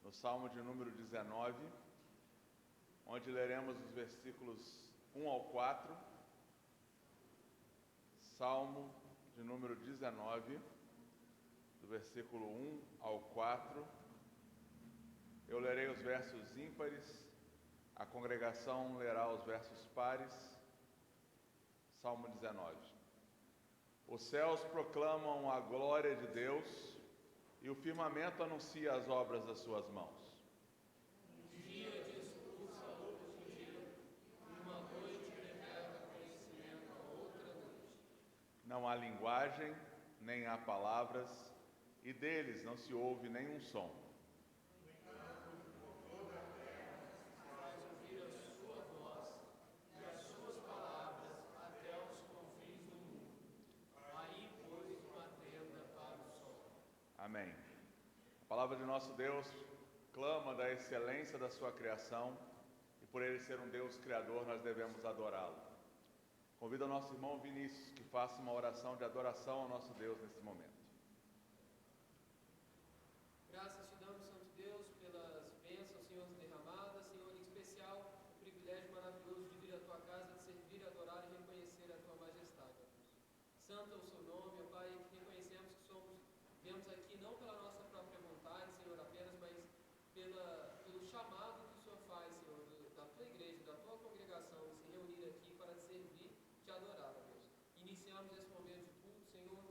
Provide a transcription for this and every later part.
no Salmo de número 19, onde leremos os versículos 1 ao 4. Salmo de número 19, do versículo 1 ao 4. Eu lerei os versos ímpares, a congregação lerá os versos pares. Salmo 19. Os céus proclamam a glória de Deus e o firmamento anuncia as obras das suas mãos. Um dia discursa a outro dia, uma noite revela conhecimento a outra noite. Não há linguagem, nem há palavras, e deles não se ouve nenhum som. Faz ouvir a sua voz e as suas palavras até os confins do mundo. Aí pôs uma tenda para o sol. Amém. A palavra de nosso Deus clama da excelência da sua criação, e por ele ser um Deus criador, nós devemos adorá-lo. Convido o nosso irmão Vinícius que faça uma oração de adoração ao nosso Deus nesse momento. Graças te damos, Santo Deus, pelas bênçãos, Senhor, derramadas, Senhor, em especial o privilégio maravilhoso de vir à tua casa, de servir, adorar e reconhecer a tua majestade, ó Deus. Santo é o seu nome, ó Pai, que reconhecemos que viemos aqui não pela nossa própria vontade, Senhor, apenas, mas pelo chamado que o Senhor faz, Senhor, da tua igreja, da tua congregação, de se reunir aqui para te servir, te adorar, ó Deus. Iniciamos esse momento de culto, Senhor,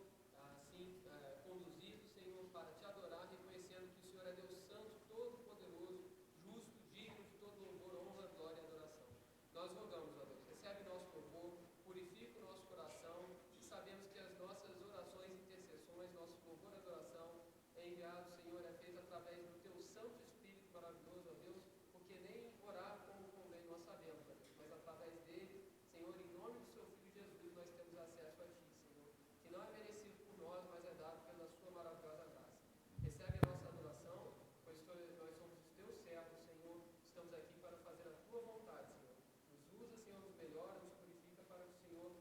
assim, conduzido, Senhor, para te adorar, reconhecendo que o Senhor é Deus Santo, Todo-Poderoso, justo, digno de todo louvor, honra, glória e adoração. Nós rogamos, ó Deus, recebe nosso louvor, purifica o nosso coração, e sabemos que as nossas orações, intercessões, nosso louvor e adoração é enviado, Senhor, é feito através do teu Santo Espírito maravilhoso, ó Deus, porque nem orar como convém nós sabemos, ó Deus, mas através dele, Senhor, em nome do seu Filho Jesus, nós temos acesso a ti, Senhor, que não é merecido por nós, mas é dado pela sua maravilhosa graça. Recebe a nossa adoração, pois nós somos os teus servos, Senhor, estamos aqui para fazer a tua vontade, Senhor. Nos usa, Senhor, nos melhora, nos purifica para que o Senhor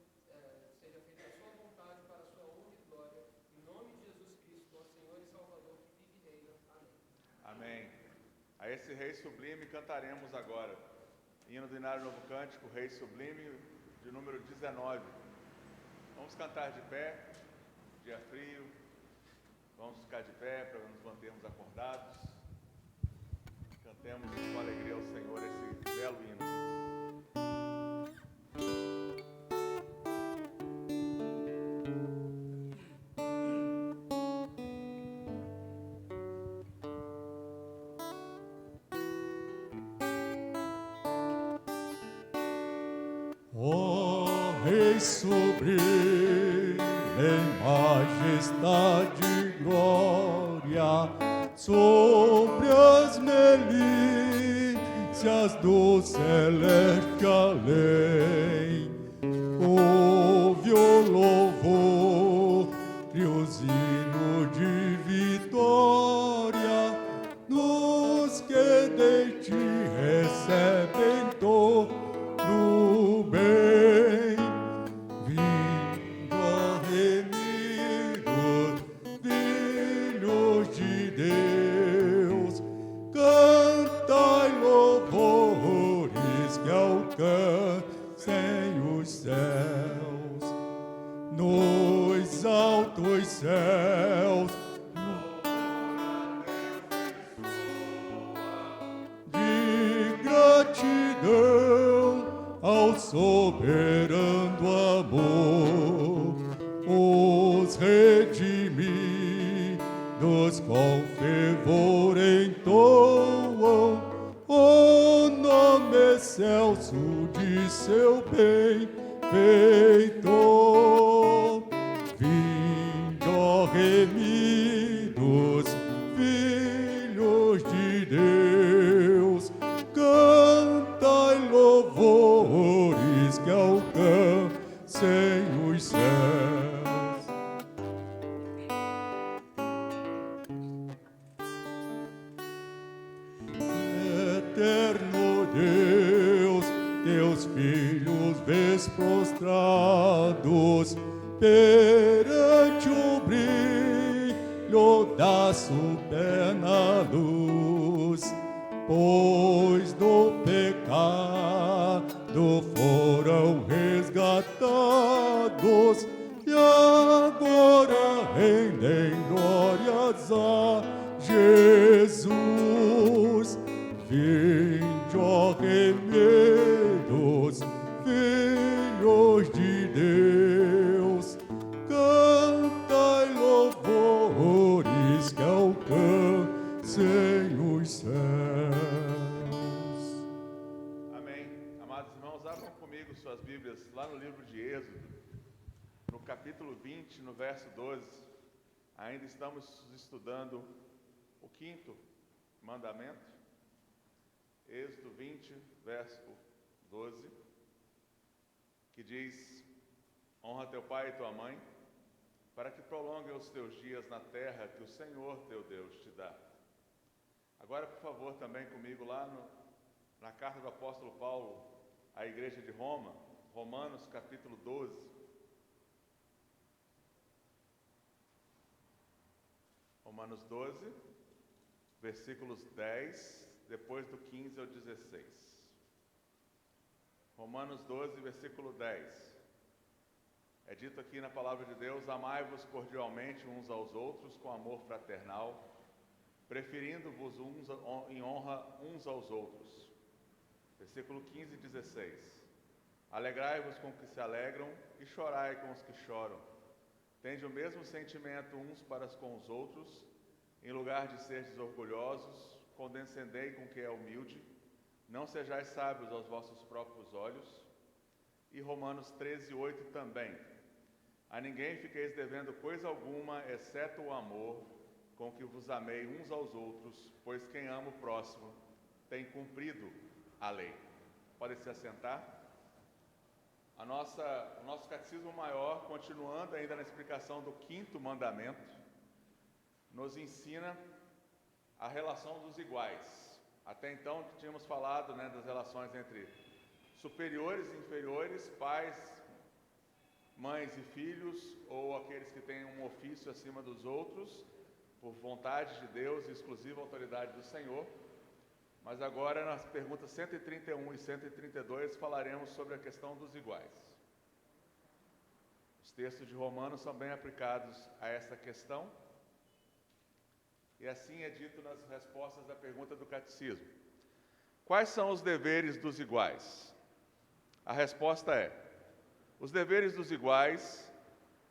seja feita a sua vontade, para a sua honra e glória. Em nome de Jesus Cristo, nosso Senhor e Salvador, que vive e reina. Amém. Amém. A esse Rei Sublime cantaremos agora. Hino do Inário Novo Cântico, Rei Sublime, de número 19. Vamos cantar de pé, dia frio. Vamos ficar de pé para nos mantermos acordados. Cantemos com alegria ao Senhor esse belo hino. Ó Rei sublime, em majestade e glória, sobre as milícias do celeste além, ouve o louvor e os hinos de vitória, nos que de ti recebem todo bem, vindo a remir, filhos de Deus, cantai louvores que alcancem os céus, nos altos céus, de gratidão ao soberano amor, os redimidos com fervor entoam o nome excelso de seu bem feitor. Vinde, ó remidos, filhos de Deus, cantai louvores que alcancem os céus. Eterno Deus, teus filhos vês prostrados perante o brilho da superna luz. pois do pecado foram resgatados e agora rendem glórias a Jesus. Vinde, ó remidos, filhos de Deus, cantai louvores que alcancem os céus. Amém. Amados irmãos, abram comigo suas Bíblias lá no livro de Êxodo, no capítulo 20, no verso 12. Ainda estamos estudando o quinto mandamento. Êxodo 20, verso 12, que diz: honra teu pai e tua mãe, para que prolonguem os teus dias na terra que o Senhor teu Deus te dá. Agora, por favor, também comigo lá na carta do apóstolo Paulo à igreja de Roma, Romanos capítulo 12. Romanos 12, versículos 10, depois do 15 ao 16. Romanos 12, versículo 10. É dito aqui na palavra de Deus: amai-vos cordialmente uns aos outros com amor fraternal, preferindo-vos em honra uns aos outros. Versículo 15 e 16. Alegrai-vos com os que se alegram e chorai com os que choram. Tende o mesmo sentimento uns para com os outros, em lugar de seres orgulhosos, condescendei com quem é humilde, não sejais sábios aos vossos próprios olhos. E Romanos 13, 8 também. A ninguém fiqueis devendo coisa alguma, exceto o amor, com que vos amei uns aos outros, pois quem ama o próximo tem cumprido a lei. Podem se assentar. O nosso catecismo maior, continuando ainda na explicação do quinto mandamento, nos ensina a relação dos iguais. Até então tínhamos falado, das relações entre superiores e inferiores, pais, mães e filhos, ou aqueles que têm um ofício acima dos outros, por vontade de Deus e exclusiva autoridade do Senhor. Mas agora, nas perguntas 131 e 132, falaremos sobre a questão dos iguais. Os textos de Romanos são bem aplicados a essa questão. E assim é dito nas respostas da pergunta do catecismo: quais são os deveres dos iguais? A resposta é: os deveres dos iguais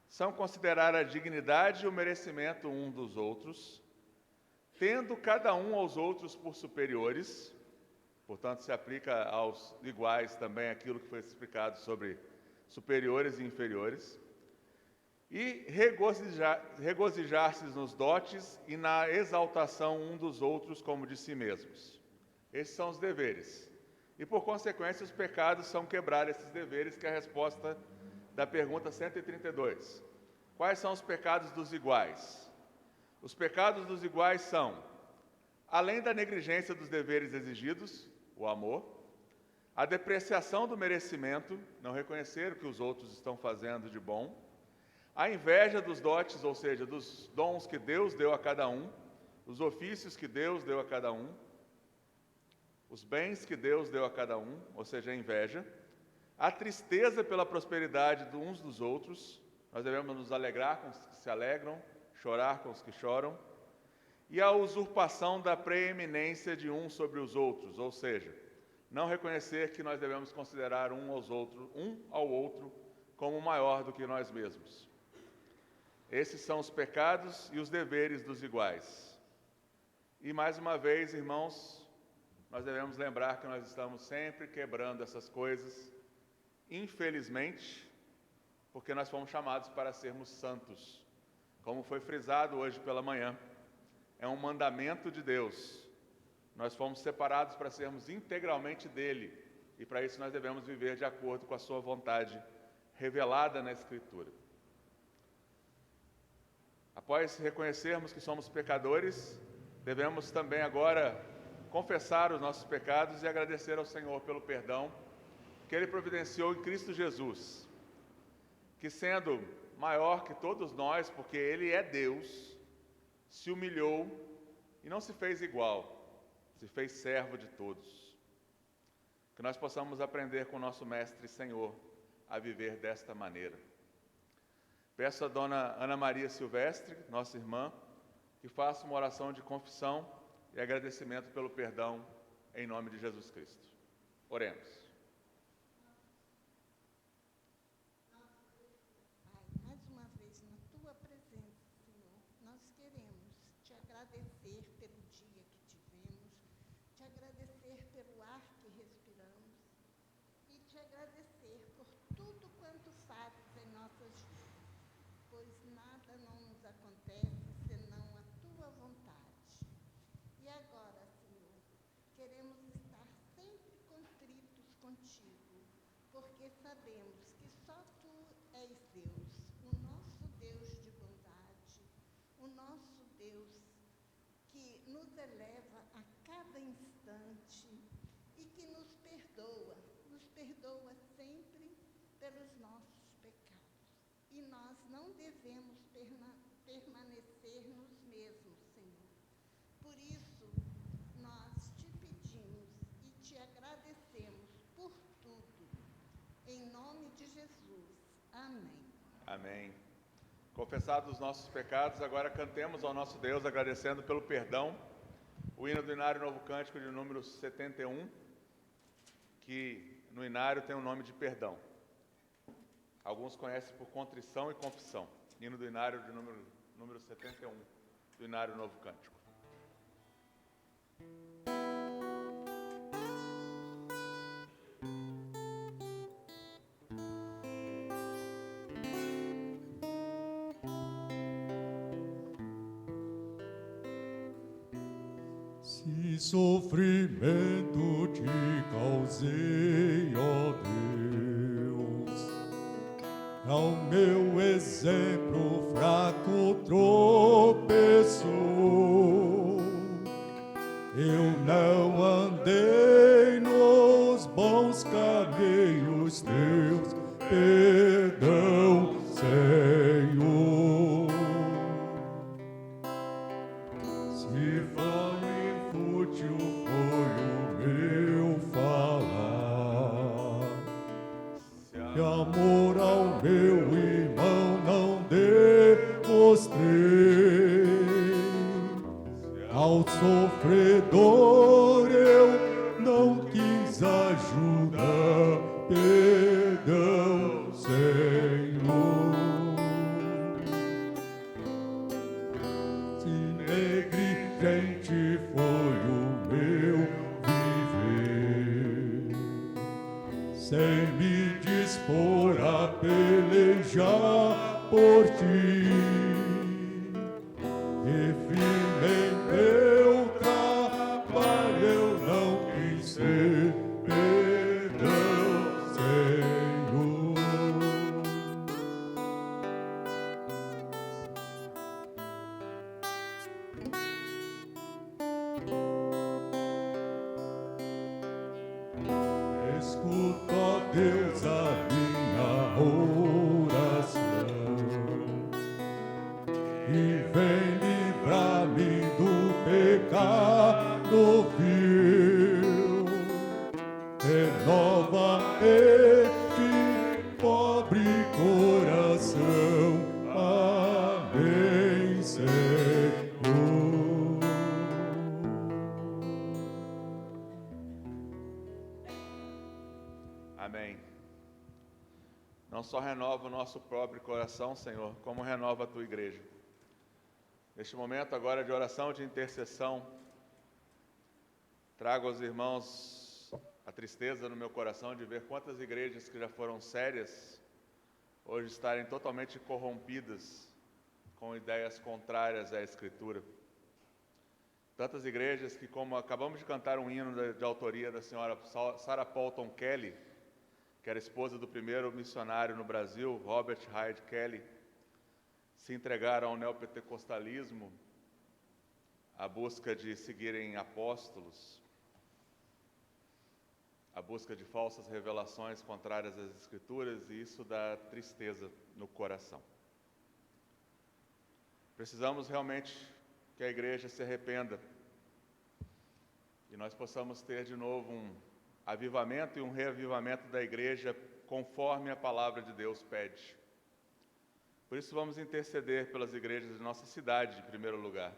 são considerar a dignidade e o merecimento um dos outros, tendo cada um aos outros por superiores. Portanto, se aplica aos iguais também aquilo que foi explicado sobre superiores e inferiores. E regozijar-se nos dotes e na exaltação um dos outros como de si mesmos. Esses são os deveres. E, por consequência, os pecados são quebrar esses deveres, que é a resposta da pergunta 132. Quais são os pecados dos iguais? Os pecados dos iguais são, além da negligência dos deveres exigidos, o amor, a depreciação do merecimento, não reconhecer o que os outros estão fazendo de bom, a inveja dos dotes, ou seja, dos dons que Deus deu a cada um, os ofícios que Deus deu a cada um, os bens que Deus deu a cada um, ou seja, a inveja, a tristeza pela prosperidade de uns dos outros, nós devemos nos alegrar com os que se alegram, chorar com os que choram, e a usurpação da preeminência de uns sobre os outros, ou seja, não reconhecer que nós devemos considerar um ao outro como maior do que nós mesmos. Esses são os pecados e os deveres dos iguais. E mais uma vez, irmãos, nós devemos lembrar que nós estamos sempre quebrando essas coisas, infelizmente, porque nós fomos chamados para sermos santos. Como foi frisado hoje pela manhã, é um mandamento de Deus. Nós fomos separados para sermos integralmente dele, e para isso nós devemos viver de acordo com a sua vontade revelada na Escritura. Após reconhecermos que somos pecadores, devemos também agora confessar os nossos pecados e agradecer ao Senhor pelo perdão que Ele providenciou em Cristo Jesus, que sendo maior que todos nós, porque Ele é Deus, se humilhou e não se fez igual, se fez servo de todos. Que nós possamos aprender com o nosso Mestre e Senhor a viver desta maneira. Peço a Dona Ana Maria Silvestre, nossa irmã, que faça uma oração de confissão e agradecimento pelo perdão em nome de Jesus Cristo. Oremos. Mais uma vez, na Tua presença, Senhor, nós queremos Te agradecer pelo dia que tivemos, Te agradecer pelo ar que respiramos e Te agradecer por tudo quanto fazes em nossas vidas, pois nada não nos acontece senão a Tua vontade. E agora, Senhor, queremos estar sempre contritos contigo, porque sabemos que só Tu és Deus, o nosso Deus de bondade, o nosso Deus que nos eleva a cada instante e que nos perdoa sempre pelos nossos pecados. E nós não devemos permanecer nos mesmos, Senhor. Por isso, nós te pedimos e te agradecemos por tudo. Em nome de Jesus. Amém. Amém. Confessados os nossos pecados, agora cantemos ao nosso Deus, agradecendo pelo perdão, o hino do Inário Novo Cântico de número 71, que no Inário tem o nome de perdão. Alguns conhecem por contrição e confissão. Hino do Inário de número 71, do Inário Novo Cântico. Se sofrimento te causei, ó Deus, ao meu exemplo fraco tropeçou. Eu não andei nos bons caminhos teus, perdão, Senhor. Se foi inútil foi o meu falar, que amor ao meu irmão não demonstrei, ao sofredor eu não quis ajuda, perdão, Senhor. Se negligente foi o meu viver, sem me dispor a pelejar por ti, e firme em meu trabalho eu não quis ser, perdão, Senhor. Escuta, ó Deus, a minha oração e vem livrar-me do pecado vil. Renova este pobre coração. Amém, Senhor. Amém. Não só renova o nosso próprio coração, Senhor, como renova a Tua igreja. Neste momento agora de oração, de intercessão, trago aos irmãos a tristeza no meu coração de ver quantas igrejas que já foram sérias, hoje estarem totalmente corrompidas com ideias contrárias à Escritura. Tantas igrejas que, como acabamos de cantar um hino de autoria da senhora Sarah Paulton Kelly, que era esposa do primeiro missionário no Brasil, Robert Hyde Kelly, se entregaram ao neopentecostalismo, à busca de seguirem apóstolos, à busca de falsas revelações contrárias às Escrituras, e isso dá tristeza no coração. Precisamos realmente que a igreja se arrependa e nós possamos ter de novo um avivamento e um reavivamento da igreja conforme a palavra de Deus pede. Por isso vamos interceder pelas igrejas de nossa cidade, em primeiro lugar.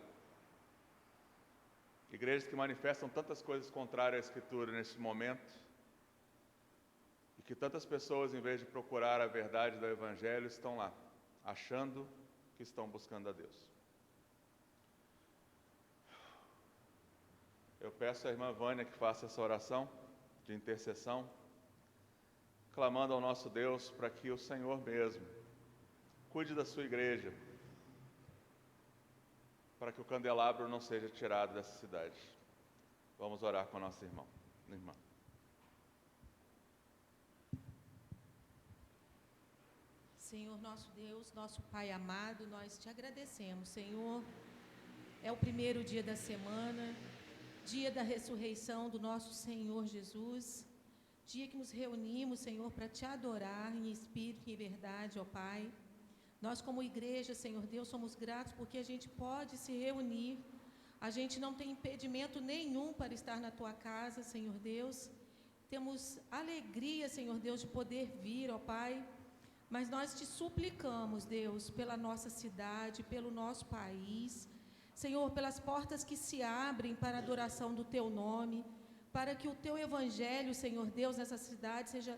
Igrejas que manifestam tantas coisas contrárias à Escritura nesse momento, e que tantas pessoas, em vez de procurar a verdade do Evangelho, estão lá, achando que estão buscando a Deus. Eu peço à irmã Vânia que faça essa oração de intercessão, clamando ao nosso Deus para que o Senhor mesmo cuide da sua igreja, para que o candelabro não seja tirado dessa cidade. Vamos orar com a nossa irmã. Senhor nosso Deus, nosso Pai amado, nós te agradecemos, Senhor. É o primeiro dia da semana, dia da ressurreição do nosso Senhor Jesus, dia que nos reunimos, Senhor, para te adorar em espírito e em verdade, ó Pai. Nós, como igreja, Senhor Deus, somos gratos porque a gente pode se reunir. A gente não tem impedimento nenhum para estar na tua casa, Senhor Deus. Temos alegria, Senhor Deus, de poder vir, ó Pai. Mas nós te suplicamos, Deus, pela nossa cidade, pelo nosso país, Senhor, pelas portas que se abrem para a adoração do teu nome, para que o teu evangelho, Senhor Deus, nessa cidade seja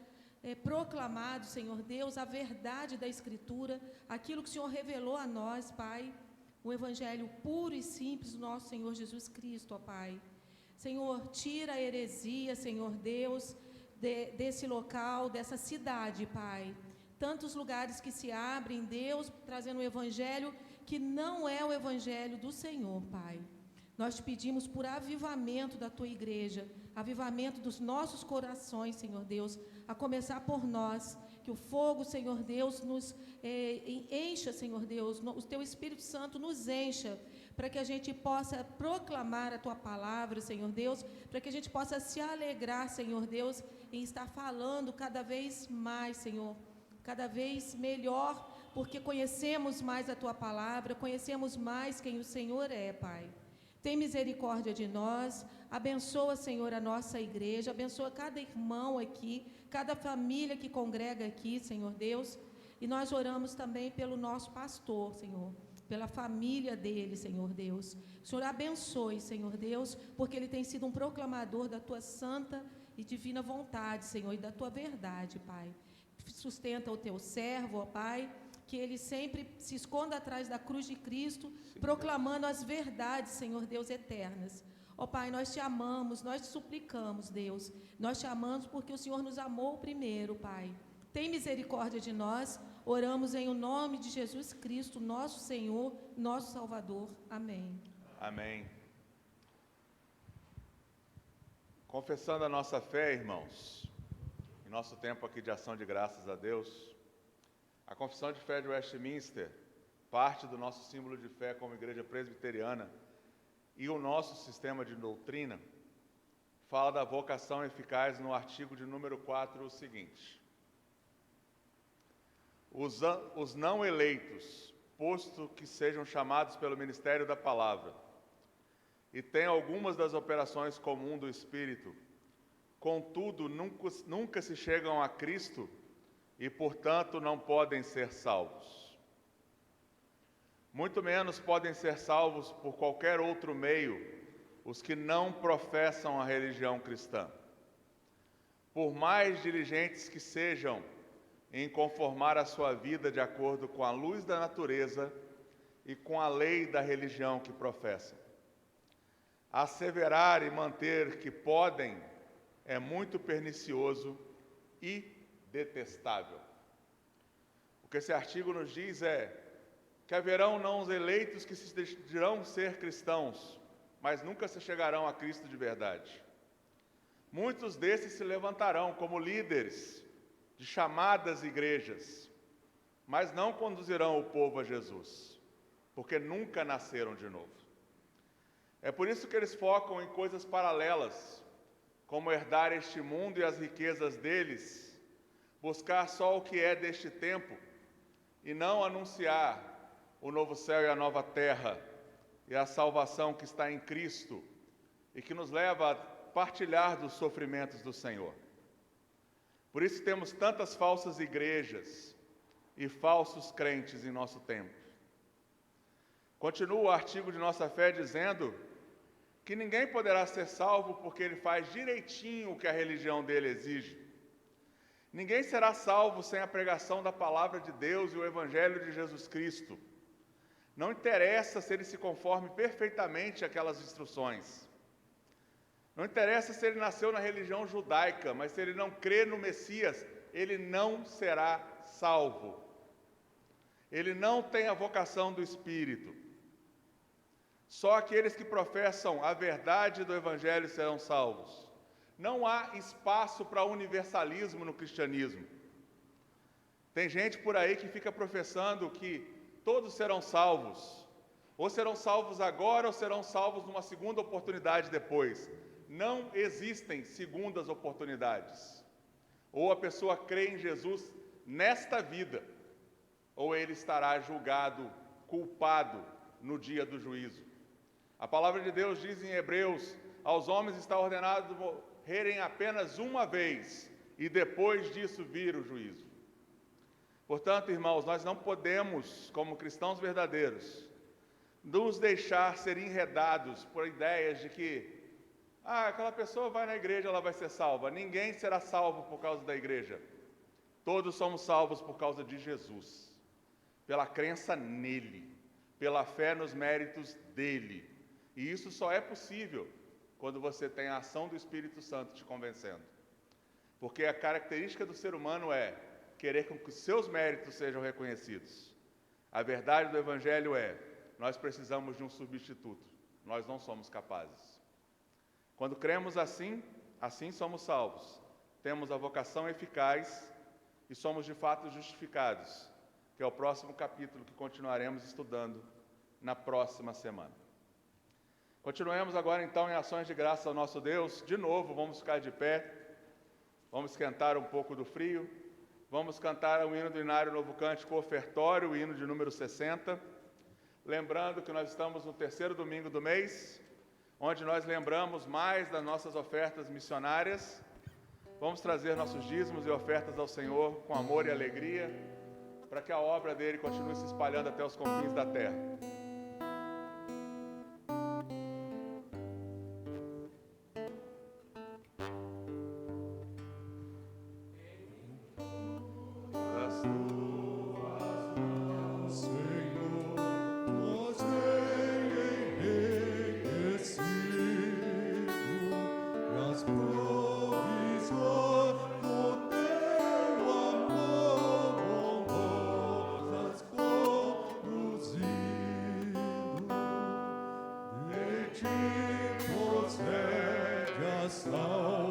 proclamado, Senhor Deus, a verdade da Escritura, aquilo que o Senhor revelou a nós, Pai, o evangelho puro e simples do nosso Senhor Jesus Cristo, ó Pai. Senhor, tira a heresia, Senhor Deus, desse local, dessa cidade, Pai. Tantos lugares que se abrem, Deus, trazendo o evangelho que não é o evangelho do Senhor, Pai. Nós te pedimos por avivamento da tua igreja, avivamento dos nossos corações, Senhor Deus, a começar por nós, que o fogo, Senhor Deus, nos encha, Senhor Deus, o teu Espírito Santo nos encha, para que a gente possa proclamar a tua palavra, Senhor Deus, para que a gente possa se alegrar, Senhor Deus, em estar falando cada vez mais, Senhor, cada vez melhor, porque conhecemos mais a tua palavra, conhecemos mais quem o Senhor é, Pai. Tem misericórdia de nós, abençoa, Senhor, a nossa igreja, abençoa cada irmão aqui, cada família que congrega aqui, Senhor Deus, e nós oramos também pelo nosso pastor, Senhor, pela família dele, Senhor Deus. O Senhor abençoe, Senhor Deus, porque ele tem sido um proclamador da tua santa e divina vontade, Senhor, e da tua verdade, Pai. Sustenta o teu servo, ó Pai, que ele sempre se esconda atrás da cruz de Cristo, proclamando as verdades, Senhor Deus, eternas. Ó Pai, nós te amamos, nós te suplicamos, Deus. Nós te amamos porque o Senhor nos amou primeiro, Pai. Tem misericórdia de nós. Oramos em o nome de Jesus Cristo, nosso Senhor, nosso Salvador. Amém. Amém. Confessando a nossa fé, irmãos, em nosso tempo aqui de ação de graças a Deus, a Confissão de Fé de Westminster, parte do nosso símbolo de fé como igreja presbiteriana, e o nosso sistema de doutrina, fala da vocação eficaz no artigo de número 4, o seguinte: os não eleitos, posto que sejam chamados pelo ministério da palavra, e têm algumas das operações comuns do Espírito, contudo, nunca se chegam a Cristo e, portanto, não podem ser salvos. Muito menos podem ser salvos por qualquer outro meio os que não professam a religião cristã. Por mais diligentes que sejam em conformar a sua vida de acordo com a luz da natureza e com a lei da religião que professam. Asseverar e manter que podem é muito pernicioso e detestável. O que esse artigo nos diz é que haverão não os eleitos que se dirão ser cristãos, mas nunca se chegarão a Cristo de verdade. Muitos desses se levantarão como líderes de chamadas igrejas, mas não conduzirão o povo a Jesus, porque nunca nasceram de novo. É por isso que eles focam em coisas paralelas, como herdar este mundo e as riquezas deles, buscar só o que é deste tempo e não anunciar o novo céu e a nova terra e a salvação que está em Cristo, e que nos leva a partilhar dos sofrimentos do Senhor. Por isso temos tantas falsas igrejas e falsos crentes em nosso tempo. Continua o artigo de nossa fé dizendo que ninguém poderá ser salvo porque ele faz direitinho o que a religião dele exige. Ninguém será salvo sem a pregação da palavra de Deus e o Evangelho de Jesus Cristo. Não interessa se ele se conforme perfeitamente àquelas instruções. Não interessa se ele nasceu na religião judaica, mas se ele não crê no Messias, ele não será salvo. Ele não tem a vocação do Espírito. Só aqueles que professam a verdade do Evangelho serão salvos. Não há espaço para universalismo no cristianismo. Tem gente por aí que fica professando que todos serão salvos. Ou serão salvos agora ou serão salvos numa segunda oportunidade depois. Não existem segundas oportunidades. Ou a pessoa crê em Jesus nesta vida, ou ele estará julgado, culpado no dia do juízo. A palavra de Deus diz em Hebreus: aos homens está ordenado morrerem apenas uma vez, e depois disso vir o juízo. Portanto, irmãos, nós não podemos, como cristãos verdadeiros, nos deixar ser enredados por ideias de que aquela pessoa vai na igreja, ela vai ser salva. Ninguém será salvo por causa da igreja. Todos somos salvos por causa de Jesus, pela crença nele, pela fé nos méritos dele. E isso só é possível quando você tem a ação do Espírito Santo te convencendo. Porque a característica do ser humano é querer que os seus méritos sejam reconhecidos. A verdade do Evangelho é: nós precisamos de um substituto. Nós não somos capazes. Quando cremos assim somos salvos. Temos a vocação eficaz e somos de fato justificados, que é o próximo capítulo que continuaremos estudando na próxima semana. Continuemos agora então em ações de graça ao nosso Deus. De novo, vamos ficar de pé, vamos esquentar um pouco do frio, vamos cantar o hino do Inário Novo Cântico Ofertório, o hino de número 60. Lembrando que nós estamos no terceiro domingo do mês, onde nós lembramos mais das nossas ofertas missionárias. Vamos trazer nossos dízimos e ofertas ao Senhor com amor e alegria, para que a obra dele continue se espalhando até os confins da terra.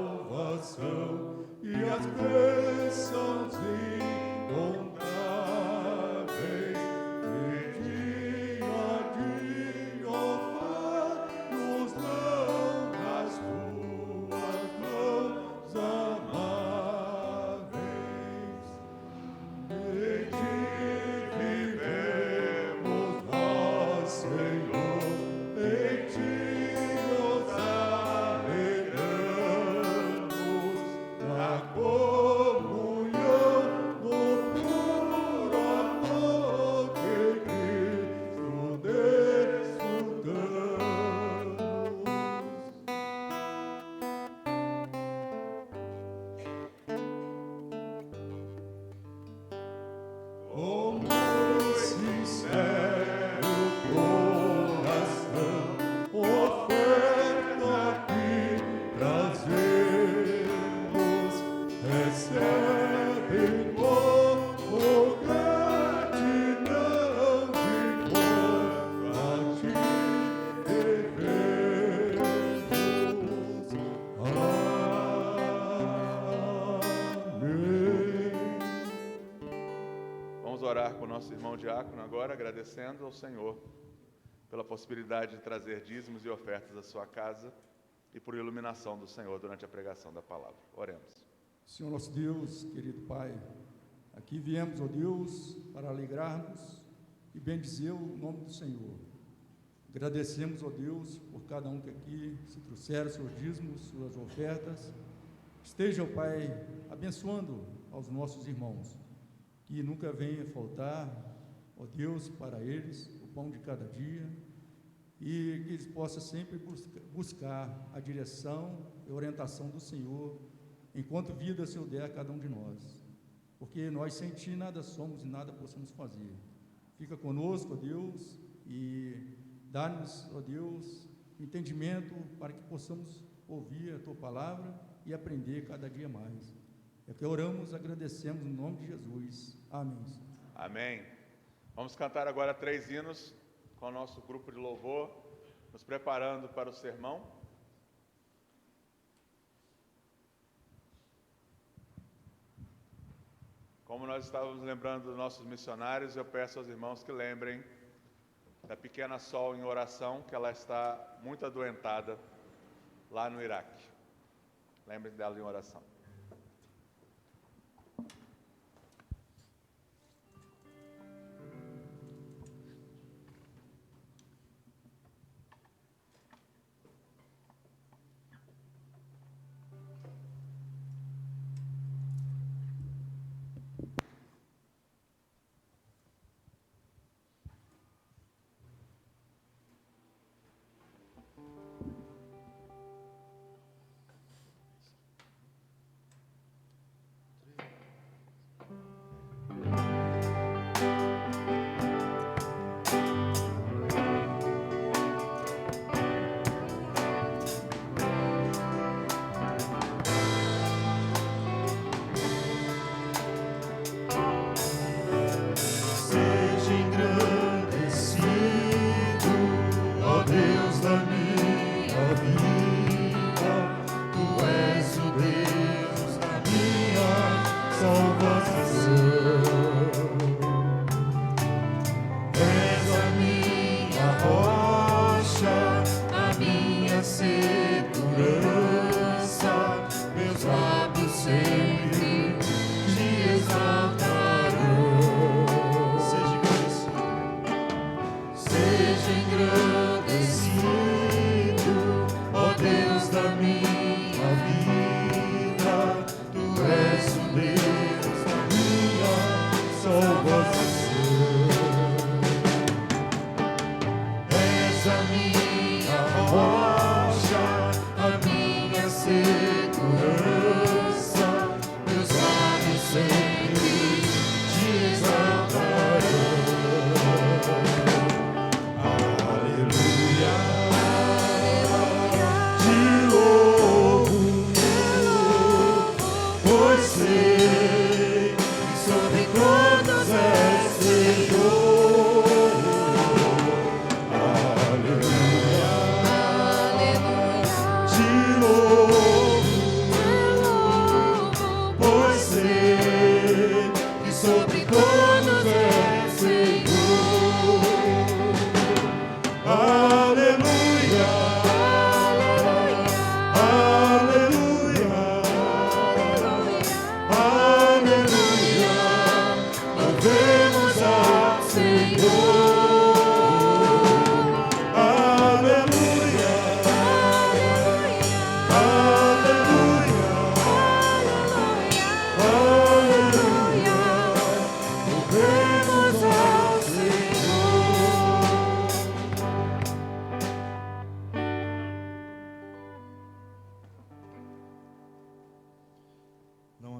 Salvação e as bênçãos incontáveis, e dia de honra nos dão nas tuas mãos amáveis. Em ti vivemos, ó Senhor, em ti nos alegramos na comunhão do puro amor que Cristo desfrutamos. Com muito sincero coração, oferta aqui trazemos, recebe como gratidão de quanto a ti devemos. Amém. Vamos orar com o nosso irmão diácono agora, agradecendo ao Senhor pela possibilidade de trazer dízimos e ofertas à sua casa e por iluminação do Senhor durante a pregação da palavra. Oremos. Senhor nosso Deus, querido Pai, aqui viemos, ó Deus, para alegrarmos e bendizer o nome do Senhor. Agradecemos, ó Deus, por cada um que aqui se trouxeram seus dízimos, suas ofertas. Esteja, ó Pai, abençoando aos nossos irmãos, que nunca venha faltar, ó Deus, para eles o pão de cada dia, e que eles possam sempre buscar a direção e orientação do Senhor, enquanto vida Senhor der a cada um de nós, porque nós sem Ti nada somos e nada possamos fazer. Fica conosco, ó Deus, e dá-nos, ó Deus, entendimento para que possamos ouvir a Tua palavra e aprender cada dia mais. É que oramos, agradecemos no nome de Jesus. Amém. Amém. Vamos cantar agora 3 hinos com o nosso grupo de louvor, nos preparando para o sermão. Como nós estávamos lembrando dos nossos missionários, eu peço aos irmãos que lembrem da pequena Sol em oração, que ela está muito adoentada lá no Iraque. Lembrem dela em oração.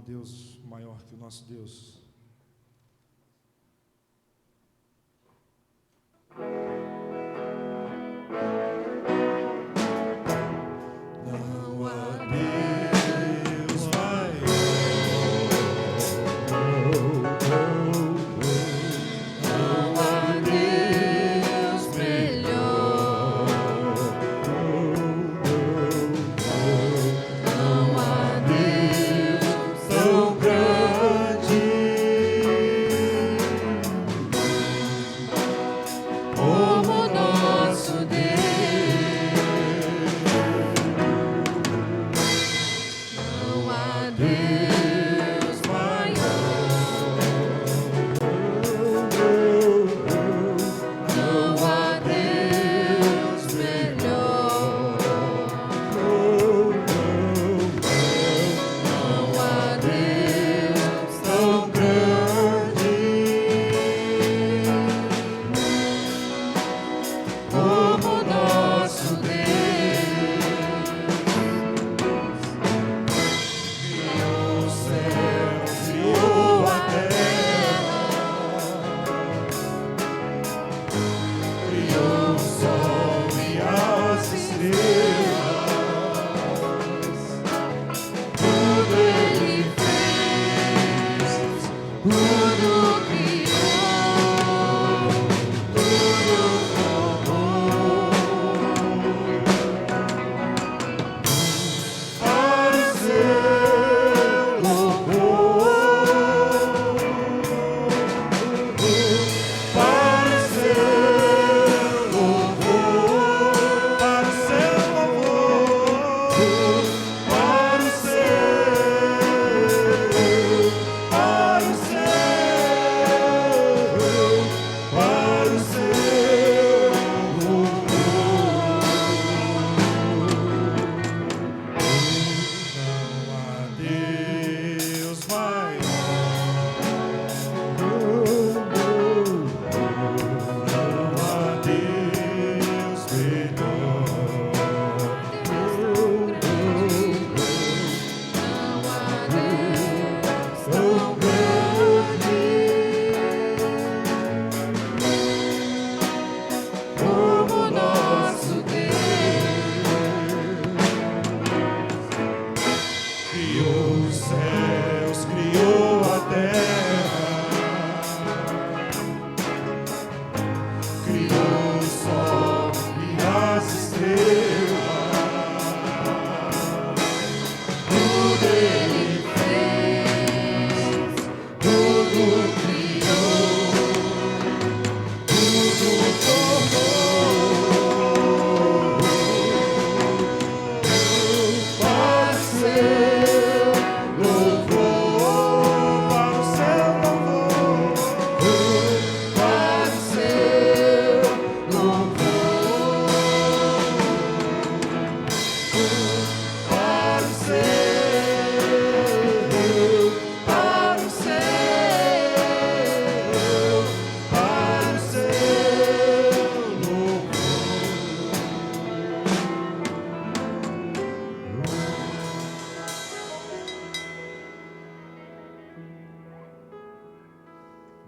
Deus maior que o nosso Deus. Não há Deus maior, não há Deus melhor, não há Deus tão grande.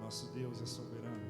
Nosso Deus é soberano.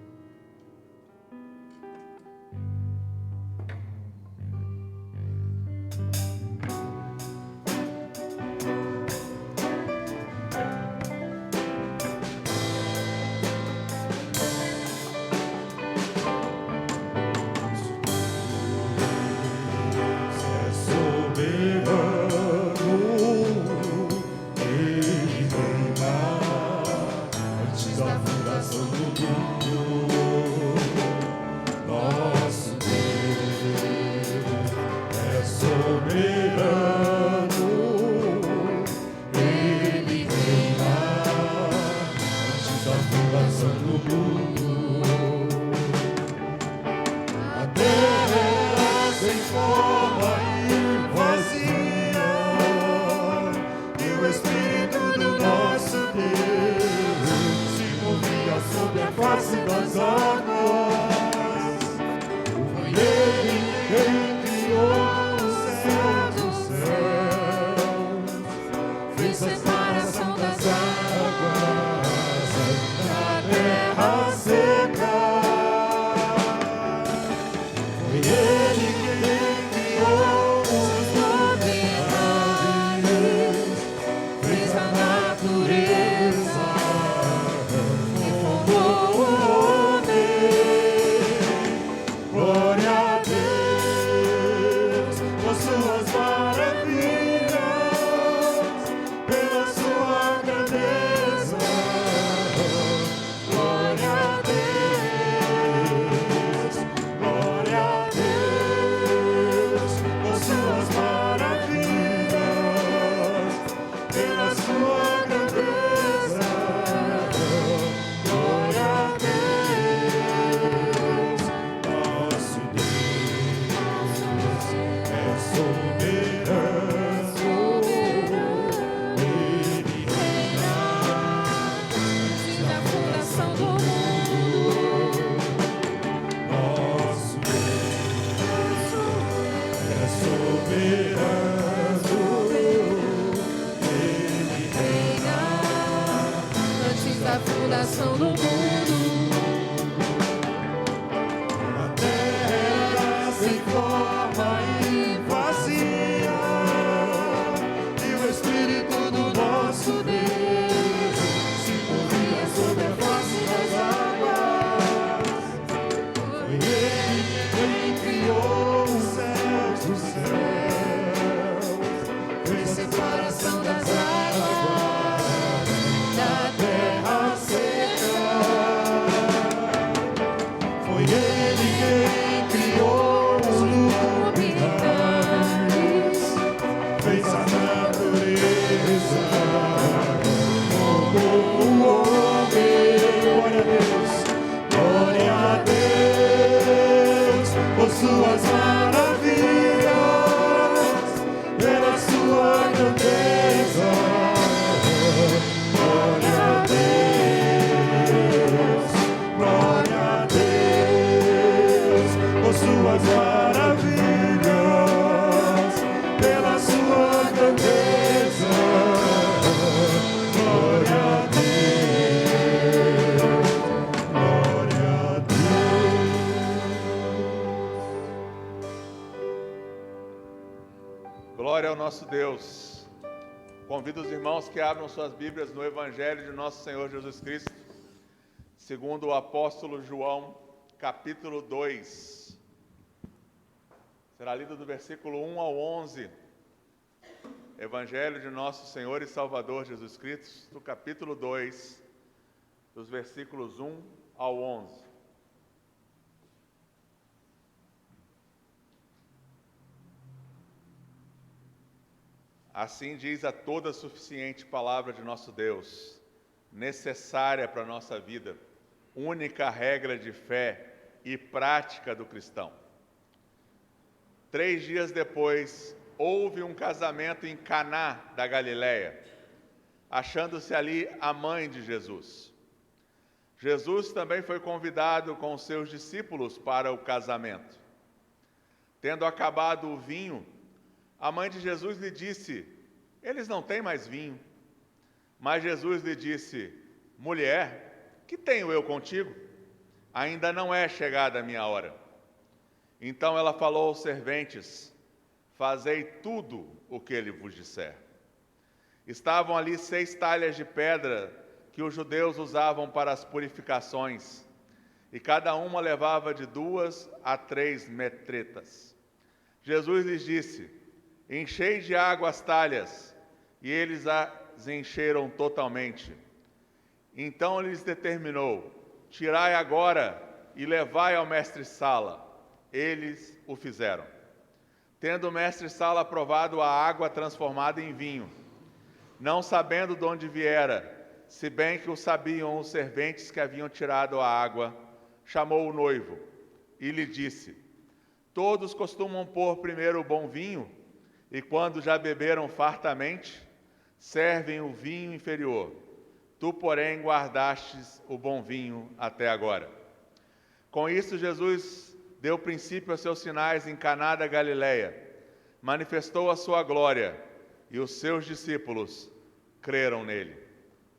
Glória ao nosso Deus. Convido os irmãos que abram suas Bíblias no Evangelho de nosso Senhor Jesus Cristo, segundo o apóstolo João, capítulo 2. Será lido do versículo 1 ao 11. Evangelho de nosso Senhor e Salvador Jesus Cristo, capítulo 2, dos versículos 1 ao 11. Assim diz a toda suficiente palavra de nosso Deus, necessária para a nossa vida, única regra de fé e prática do cristão. 3 dias depois, houve um casamento em Caná da Galileia, achando-se ali a mãe de Jesus. Jesus também foi convidado com os seus discípulos para o casamento. Tendo acabado o vinho, a mãe de Jesus lhe disse: eles não têm mais vinho. Mas Jesus lhe disse: mulher, que tenho eu contigo? Ainda não é chegada a minha hora. Então ela falou aos serventes: fazei tudo o que ele vos disser. Estavam ali 6 talhas de pedra que os judeus usavam para as purificações, e cada uma levava de 2 a 3 metretas. Jesus lhes disse: enchei de água as talhas, e eles as encheram totalmente. Então lhes determinou: tirai agora e levai ao mestre-sala. Eles o fizeram. Tendo o mestre-sala provado a água transformada em vinho, não sabendo de onde viera, se bem que o sabiam os serventes que haviam tirado a água, chamou o noivo e lhe disse: todos costumam pôr primeiro o bom vinho, e quando já beberam fartamente, servem o vinho inferior. Tu, porém, guardastes o bom vinho até agora. Com isso, Jesus deu princípio aos seus sinais em Caná da Galileia, manifestou a sua glória, e os seus discípulos creram nele.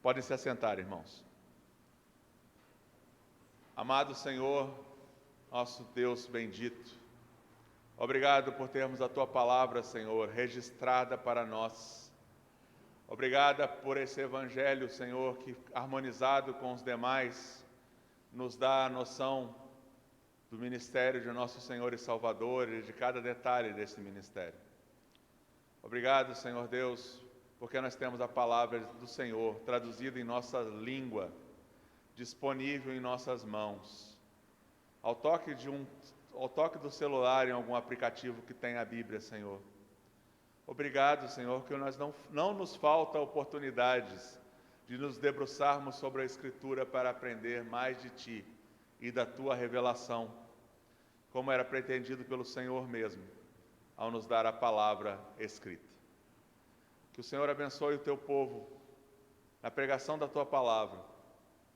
Podem se assentar, irmãos. Amado Senhor, nosso Deus bendito, obrigado por termos a Tua palavra, Senhor, registrada para nós. Obrigada por esse Evangelho, Senhor, que, harmonizado com os demais, nos dá a noção do ministério de nosso Senhor e Salvador e de cada detalhe desse ministério. Obrigado, Senhor Deus, porque nós temos a palavra do Senhor traduzida em nossa língua, disponível em nossas mãos. Ao toque do celular, em algum aplicativo que tenha a Bíblia, Senhor. Obrigado, Senhor, que não nos falta oportunidades de nos debruçarmos sobre a Escritura para aprender mais de Ti e da Tua revelação, como era pretendido pelo Senhor mesmo, ao nos dar a palavra escrita. Que o Senhor abençoe o Teu povo na pregação da Tua palavra,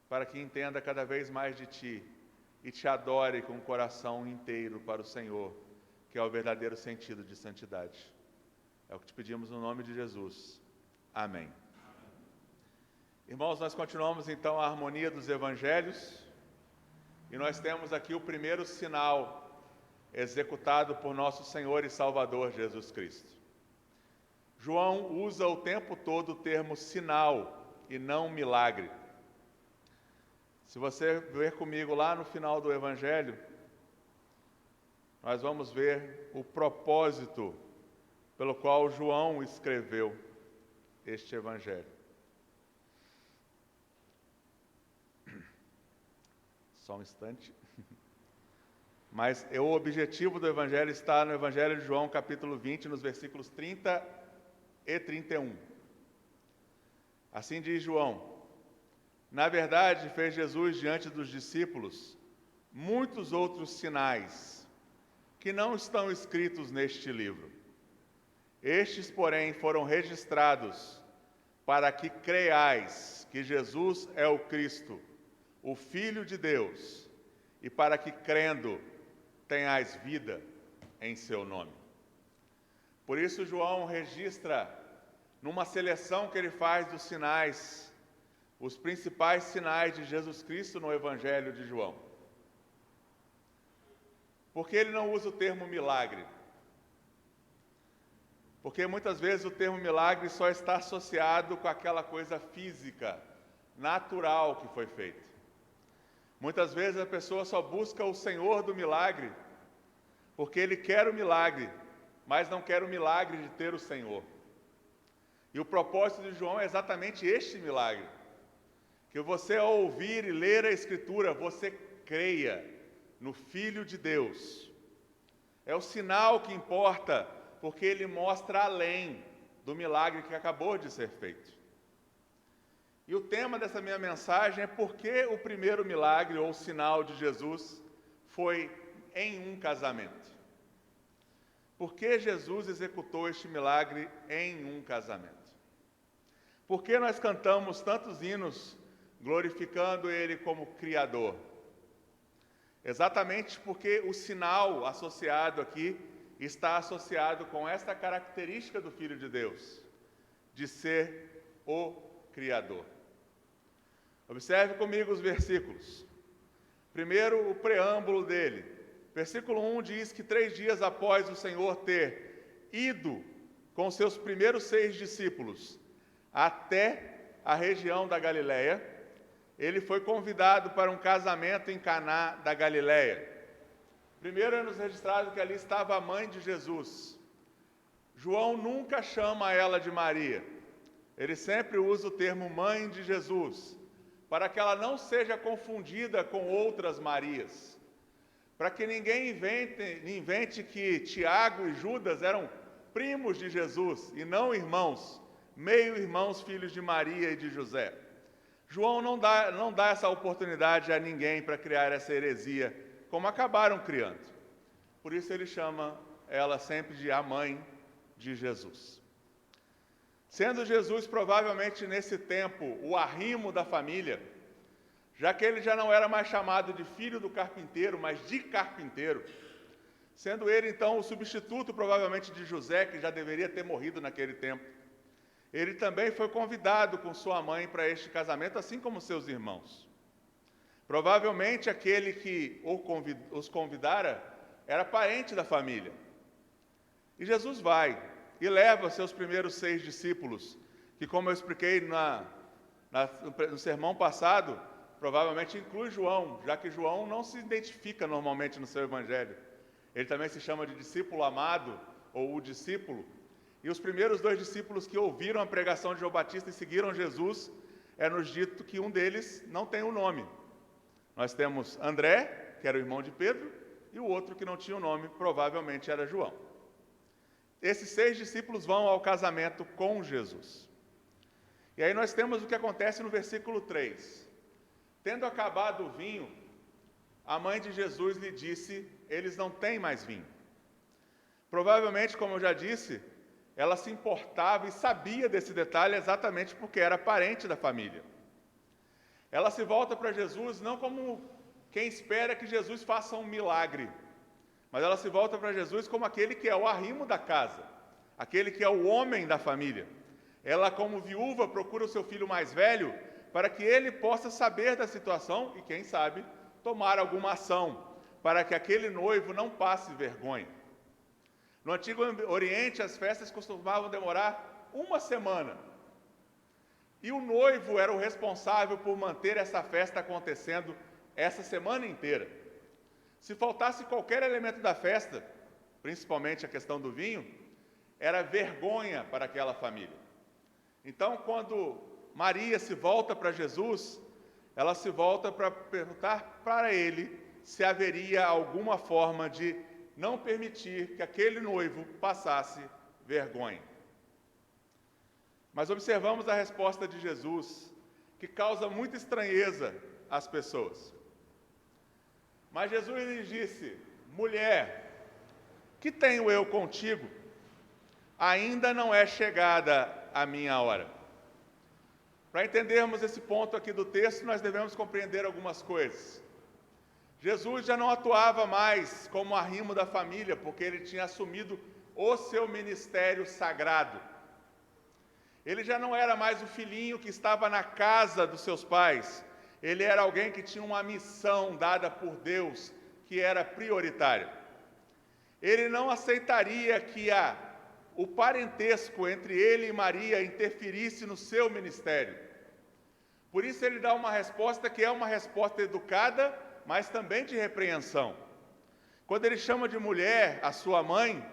para que entenda cada vez mais de Ti e Te adore com o coração inteiro para o Senhor, que é o verdadeiro sentido de santidade. É o que te pedimos no nome de Jesus. Amém. Irmãos, nós continuamos então a harmonia dos evangelhos e nós temos aqui o primeiro sinal executado por nosso Senhor e Salvador Jesus Cristo. João usa o tempo todo o termo sinal e não milagre. Se você ver comigo lá no final do Evangelho, nós vamos ver o propósito pelo qual João escreveu este Evangelho. Só um instante. Mas o objetivo do Evangelho está no Evangelho de João, capítulo 20, nos versículos 30 e 31. Assim diz João: na verdade, fez Jesus diante dos discípulos muitos outros sinais que não estão escritos neste livro. Estes, porém, foram registrados para que creiais que Jesus é o Cristo, o Filho de Deus, e para que, crendo, tenhais vida em seu nome. Por isso, João registra, numa seleção que ele faz dos sinais, os principais sinais de Jesus Cristo no Evangelho de João. Por que ele não usa o termo milagre? Porque muitas vezes o termo milagre só está associado com aquela coisa física, natural que foi feita. Muitas vezes a pessoa só busca o Senhor do milagre, porque ele quer o milagre, mas não quer o milagre de ter o Senhor. E o propósito de João é exatamente este milagre. Que você, ao ouvir e ler a Escritura, você creia no Filho de Deus. É o sinal que importa, porque ele mostra além do milagre que acabou de ser feito. E o tema dessa minha mensagem é por que o primeiro milagre ou sinal de Jesus foi em um casamento. Por que Jesus executou este milagre em um casamento? Por que nós cantamos tantos hinos glorificando Ele como Criador? Exatamente porque o sinal associado aqui está associado com esta característica do Filho de Deus, de ser o Criador. Observe comigo os versículos. Primeiro, o preâmbulo dele. Versículo 1 diz que 3 dias após o Senhor ter ido com seus primeiros 6 discípulos até a região da Galileia, ele foi convidado para um casamento em Caná da Galileia. Primeiro é nos registrado que ali estava a mãe de Jesus. João nunca chama ela de Maria. Ele sempre usa o termo mãe de Jesus, para que ela não seja confundida com outras Marias. Para que ninguém invente que Tiago e Judas eram primos de Jesus e não irmãos, meio-irmãos, filhos de Maria e de José. João não dá essa oportunidade a ninguém para criar essa heresia, como acabaram criando. Por isso ele chama ela sempre de a mãe de Jesus. Sendo Jesus provavelmente nesse tempo o arrimo da família, já que ele já não era mais chamado de filho do carpinteiro, mas de carpinteiro, sendo ele então o substituto provavelmente de José, que já deveria ter morrido naquele tempo, ele também foi convidado com sua mãe para este casamento, assim como seus irmãos. Provavelmente aquele que os convidara era parente da família. E Jesus vai e leva seus primeiros 6 discípulos, que, como eu expliquei no sermão passado, provavelmente inclui João, já que João não se identifica normalmente no seu evangelho. Ele também se chama de discípulo amado, ou o discípulo. E os primeiros 2 discípulos que ouviram a pregação de João Batista e seguiram Jesus, nos dito que um deles não tem um nome. Nós temos André, que era o irmão de Pedro, e o outro que não tinha um nome, provavelmente era João. Esses 6 discípulos vão ao casamento com Jesus. E aí nós temos o que acontece no versículo 3. Tendo acabado o vinho, a mãe de Jesus lhe disse: eles não têm mais vinho. Provavelmente, como eu já disse, ela se importava e sabia desse detalhe exatamente porque era parente da família. Ela se volta para Jesus não como quem espera que Jesus faça um milagre, mas ela se volta para Jesus como aquele que é o arrimo da casa, aquele que é o homem da família. Ela, como viúva, procura o seu filho mais velho para que ele possa saber da situação e, quem sabe, tomar alguma ação para que aquele noivo não passe vergonha. No Antigo Oriente, as festas costumavam demorar 1 semana. E o noivo era o responsável por manter essa festa acontecendo essa semana inteira. Se faltasse qualquer elemento da festa, principalmente a questão do vinho, era vergonha para aquela família. Então, quando Maria se volta para Jesus, ela se volta para perguntar para ele se haveria alguma forma de não permitir que aquele noivo passasse vergonha. Mas observamos a resposta de Jesus, que causa muita estranheza às pessoas. Mas Jesus lhe disse: mulher, que tenho eu contigo? Ainda não é chegada a minha hora. Para entendermos esse ponto aqui do texto, nós devemos compreender algumas coisas. Jesus já não atuava mais como arrimo da família, porque ele tinha assumido o seu ministério sagrado. Ele já não era mais o filhinho que estava na casa dos seus pais. Ele era alguém que tinha uma missão dada por Deus, que era prioritária. Ele não aceitaria que o parentesco entre ele e Maria interferisse no seu ministério. Por isso ele dá uma resposta que é uma resposta educada, mas também de repreensão. Quando ele chama de mulher a sua mãe,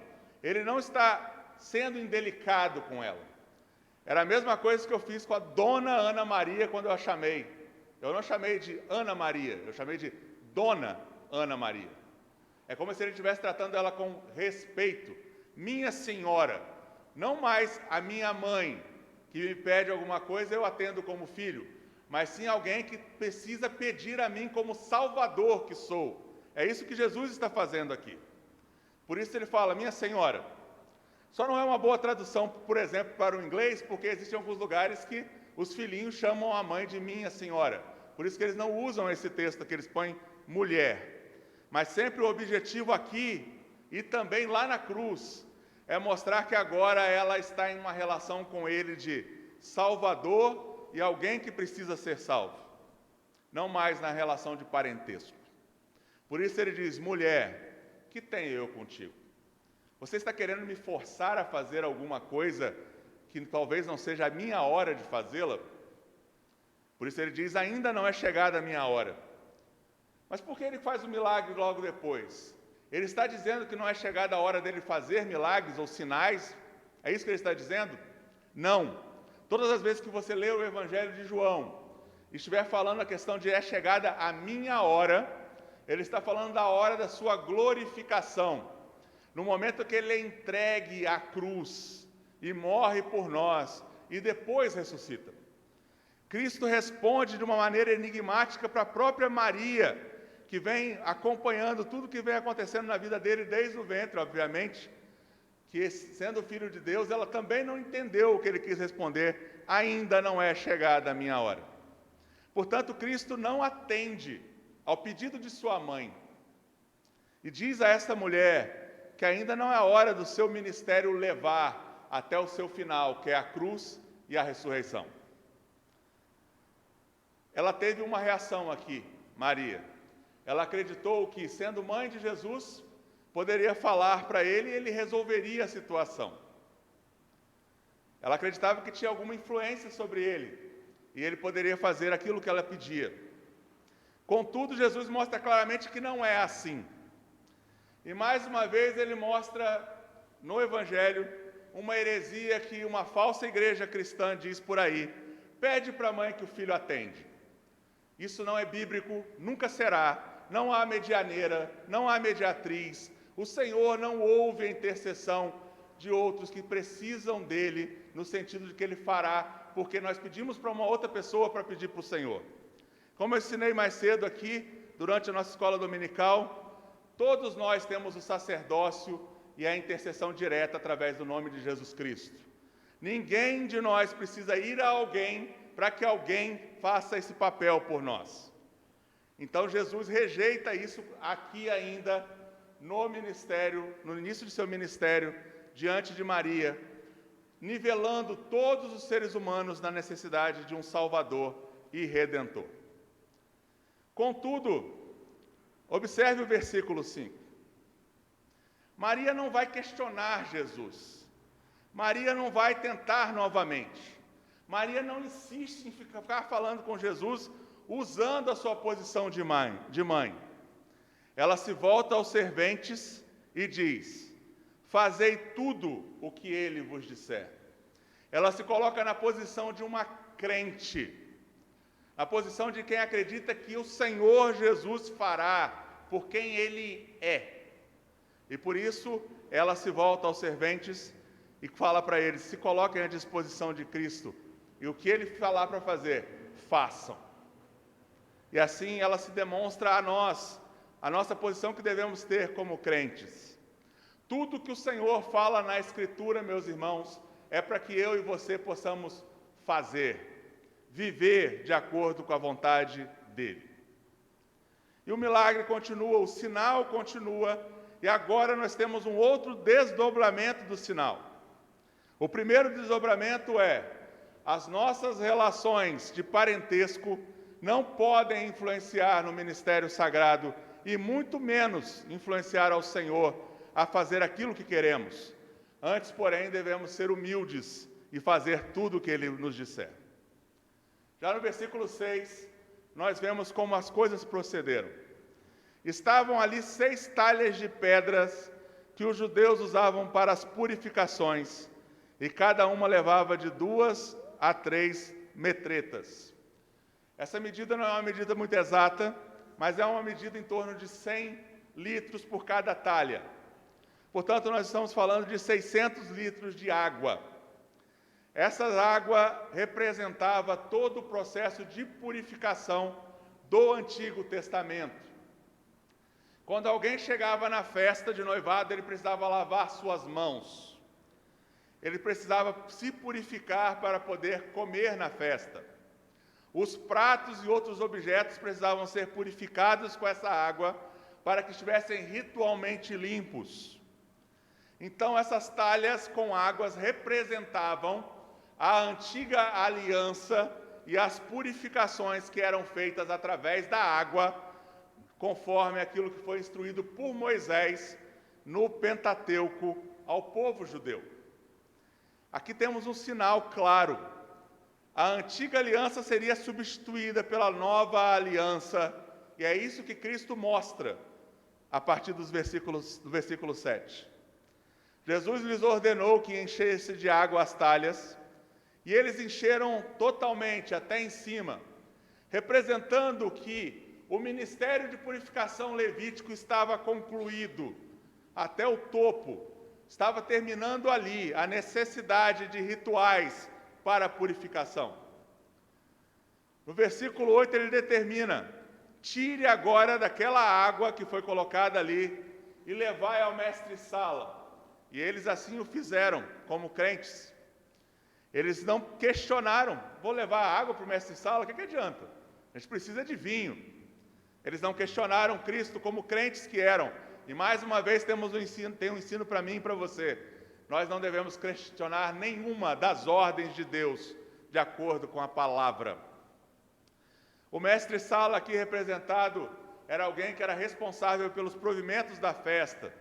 ele não está sendo indelicado com ela. Era a mesma coisa que eu fiz com a dona Ana Maria quando eu a chamei. Eu não chamei de Ana Maria, eu chamei de Dona Ana Maria. É como se ele estivesse tratando ela com respeito. Minha senhora, não mais a minha mãe, que me pede alguma coisa, eu atendo como filho, mas sim alguém que precisa pedir a mim como salvador que sou. É isso que Jesus está fazendo aqui. Por isso ele fala, minha senhora. Só não é uma boa tradução, por exemplo, para o inglês, porque existem alguns lugares que os filhinhos chamam a mãe de minha senhora. Por isso que eles não usam esse texto, que eles põem mulher. Mas sempre o objetivo aqui, e também lá na cruz, é mostrar que agora ela está em uma relação com ele de salvador e alguém que precisa ser salvo. Não mais na relação de parentesco. Por isso ele diz, mulher, que tenho eu contigo? Você está querendo me forçar a fazer alguma coisa que talvez não seja a minha hora de fazê-la? Por isso ele diz, ainda não é chegada a minha hora. Mas por que ele faz o milagre logo depois? Ele está dizendo que não é chegada a hora dele fazer milagres ou sinais? É isso que ele está dizendo? Não. Todas as vezes que você lê o Evangelho de João e estiver falando a questão de é chegada a minha hora, ele está falando da hora da sua glorificação. No momento que ele é entregue à cruz e morre por nós e depois ressuscita. Cristo responde de uma maneira enigmática para a própria Maria, que vem acompanhando tudo que vem acontecendo na vida dele desde o ventre, obviamente, que sendo filho de Deus, ela também não entendeu o que ele quis responder, ainda não é chegada a minha hora. Portanto, Cristo não atende ao pedido de sua mãe e diz a esta mulher que ainda não é a hora do seu ministério levar até o seu final, que é a cruz e a ressurreição. Ela teve uma reação aqui, Maria. Ela acreditou que, sendo mãe de Jesus, poderia falar para ele e ele resolveria a situação. Ela acreditava que tinha alguma influência sobre ele e ele poderia fazer aquilo que ela pedia. Contudo, Jesus mostra claramente que não é assim. E mais uma vez ele mostra no Evangelho uma heresia que uma falsa igreja cristã diz por aí. Pede para a mãe que o filho atende. Isso não é bíblico, nunca será. Não há medianeira, não há mediatriz. O Senhor não ouve a intercessão de outros que precisam dele, no sentido de que ele fará, porque nós pedimos para uma outra pessoa para pedir para o Senhor. Como eu ensinei mais cedo aqui, durante a nossa escola dominical, todos nós temos o sacerdócio e a intercessão direta através do nome de Jesus Cristo. Ninguém de nós precisa ir a alguém para que alguém faça esse papel por nós. Então Jesus rejeita isso aqui ainda no ministério, no início de seu ministério, diante de Maria, nivelando todos os seres humanos na necessidade de um Salvador e Redentor. Contudo, observe o versículo 5. Maria não vai questionar Jesus. Maria não vai tentar novamente. Maria não insiste em ficar falando com Jesus usando a sua posição de mãe. Ela se volta aos serventes e diz, fazei tudo o que ele vos disser. Ela se coloca na posição de uma crente, a posição de quem acredita que o Senhor Jesus fará por quem ele é. E por isso, ela se volta aos serventes e fala para eles, se coloquem à disposição de Cristo, e o que ele falar para fazer, façam. E assim ela se demonstra a nós, a nossa posição que devemos ter como crentes. Tudo que o Senhor fala na Escritura, meus irmãos, é para que eu e você possamos fazer, viver de acordo com a vontade dele. E o milagre continua, o sinal continua, e agora nós temos um outro desdobramento do sinal. O primeiro desdobramento é, as nossas relações de parentesco não podem influenciar no ministério sagrado e muito menos influenciar ao Senhor a fazer aquilo que queremos. Antes, porém, devemos ser humildes e fazer tudo o que Ele nos disser. Já no versículo 6, nós vemos como as coisas procederam. Estavam ali 6 talhas de pedras que os judeus usavam para as purificações, e cada uma levava de 2 a 3 metretas. Essa medida não é uma medida muito exata, mas é uma medida em torno de 100 litros por cada talha. Portanto, nós estamos falando de 600 litros de água. Essa água representava todo o processo de purificação do Antigo Testamento. Quando alguém chegava na festa de noivado, ele precisava lavar suas mãos. Ele precisava se purificar para poder comer na festa. Os pratos e outros objetos precisavam ser purificados com essa água para que estivessem ritualmente limpos. Então, essas talhas com águas representavam a antiga aliança e as purificações que eram feitas através da água, conforme aquilo que foi instruído por Moisés no Pentateuco ao povo judeu. Aqui temos um sinal claro. A antiga aliança seria substituída pela nova aliança, e é isso que Cristo mostra a partir do versículo 7. Jesus lhes ordenou que enchesse de água as talhas, e eles encheram totalmente, até em cima, representando que o ministério de purificação levítico estava concluído até o topo, estava terminando ali a necessidade de rituais para a purificação. No versículo 8 ele determina: tire agora daquela água que foi colocada ali e levai ao mestre-sala. E eles assim o fizeram, como crentes. Eles não questionaram: vou levar a água para o mestre-sala, o que adianta? A gente precisa de vinho. Eles não questionaram Cristo como crentes que eram. E mais uma vez tem um ensino para mim e para você. Nós não devemos questionar nenhuma das ordens de Deus, de acordo com a palavra. O mestre-sala aqui representado era alguém que era responsável pelos provimentos da festa.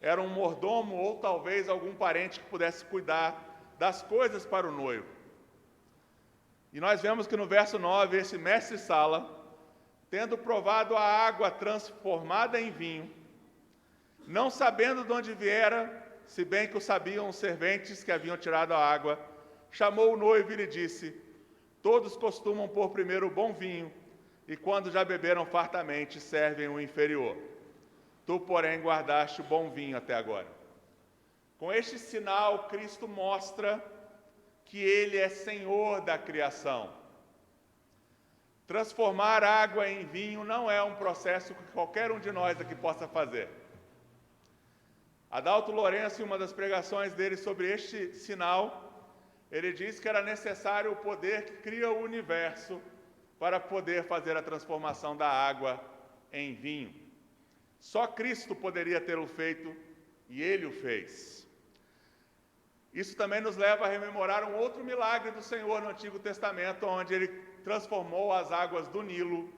Era um mordomo ou talvez algum parente que pudesse cuidar das coisas para o noivo. E nós vemos que no verso 9, esse mestre-sala, tendo provado a água transformada em vinho, não sabendo de onde viera, se bem que o sabiam os serventes que haviam tirado a água, chamou o noivo e lhe disse: todos costumam pôr primeiro o bom vinho, e quando já beberam fartamente, servem o inferior. Tu, porém, guardaste o bom vinho até agora. Com este sinal, Cristo mostra que Ele é Senhor da criação. Transformar água em vinho não é um processo que qualquer um de nós aqui possa fazer. Adalto Lourenço, em uma das pregações dele sobre este sinal, ele diz que era necessário o poder que cria o universo para poder fazer a transformação da água em vinho. Só Cristo poderia tê-lo feito, e Ele o fez. Isso também nos leva a rememorar um outro milagre do Senhor no Antigo Testamento, onde Ele transformou as águas do Nilo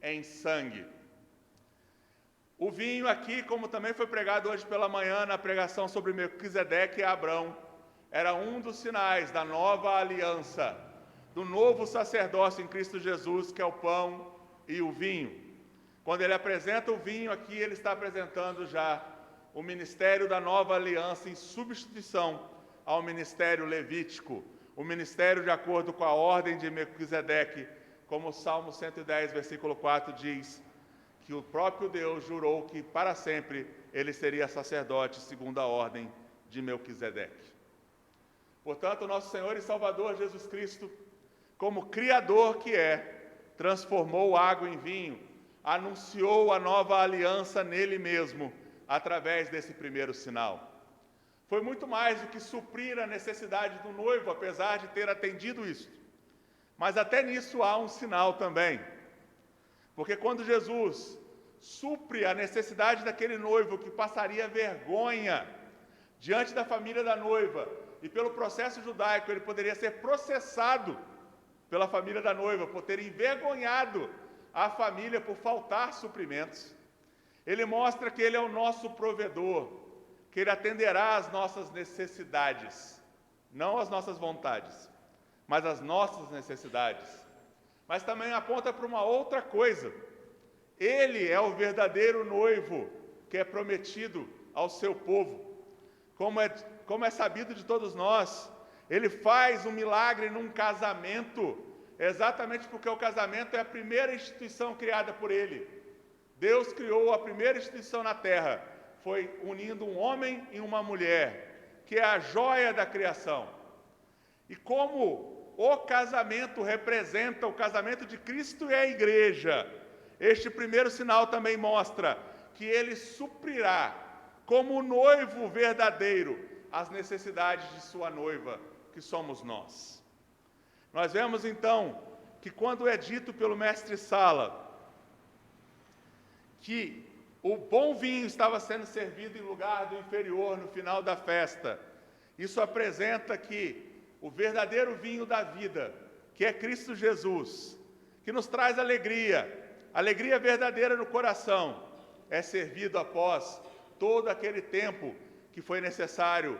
em sangue. O vinho aqui, como também foi pregado hoje pela manhã na pregação sobre Melquisedeque e Abrão, era um dos sinais da nova aliança, do novo sacerdócio em Cristo Jesus, que é o pão e o vinho. Quando ele apresenta o vinho aqui, ele está apresentando já o ministério da nova aliança em substituição ao ministério levítico, o ministério de acordo com a ordem de Melquisedeque, como o Salmo 110, versículo 4 diz, que o próprio Deus jurou que para sempre ele seria sacerdote segundo a ordem de Melquisedeque. Portanto, nosso Senhor e Salvador Jesus Cristo, como Criador que é, transformou água em vinho, anunciou a nova aliança nele mesmo, através desse primeiro sinal. Foi muito mais do que suprir a necessidade do noivo, apesar de ter atendido isso. Mas até nisso há um sinal também. Porque quando Jesus supre a necessidade daquele noivo que passaria vergonha diante da família da noiva, e pelo processo judaico ele poderia ser processado pela família da noiva por ter envergonhado a família por faltar suprimentos, ele mostra que ele é o nosso provedor, que ele atenderá às nossas necessidades, não às nossas vontades, mas às nossas necessidades. Mas também aponta para uma outra coisa: ele é o verdadeiro noivo que é prometido ao seu povo. Como é sabido de todos nós, ele faz um milagre num casamento, exatamente porque o casamento é a primeira instituição criada por ele. Deus criou a primeira instituição na terra, foi unindo um homem e uma mulher, que é a joia da criação. E como o casamento representa o casamento de Cristo e a igreja, este primeiro sinal também mostra que Ele suprirá, como o noivo verdadeiro, as necessidades de sua noiva, que somos nós. Nós vemos então que quando é dito pelo mestre Sala que o bom vinho estava sendo servido em lugar do inferior no final da festa, isso apresenta que o verdadeiro vinho da vida, que é Cristo Jesus, que nos traz alegria verdadeira no coração, é servido após todo aquele tempo que foi necessário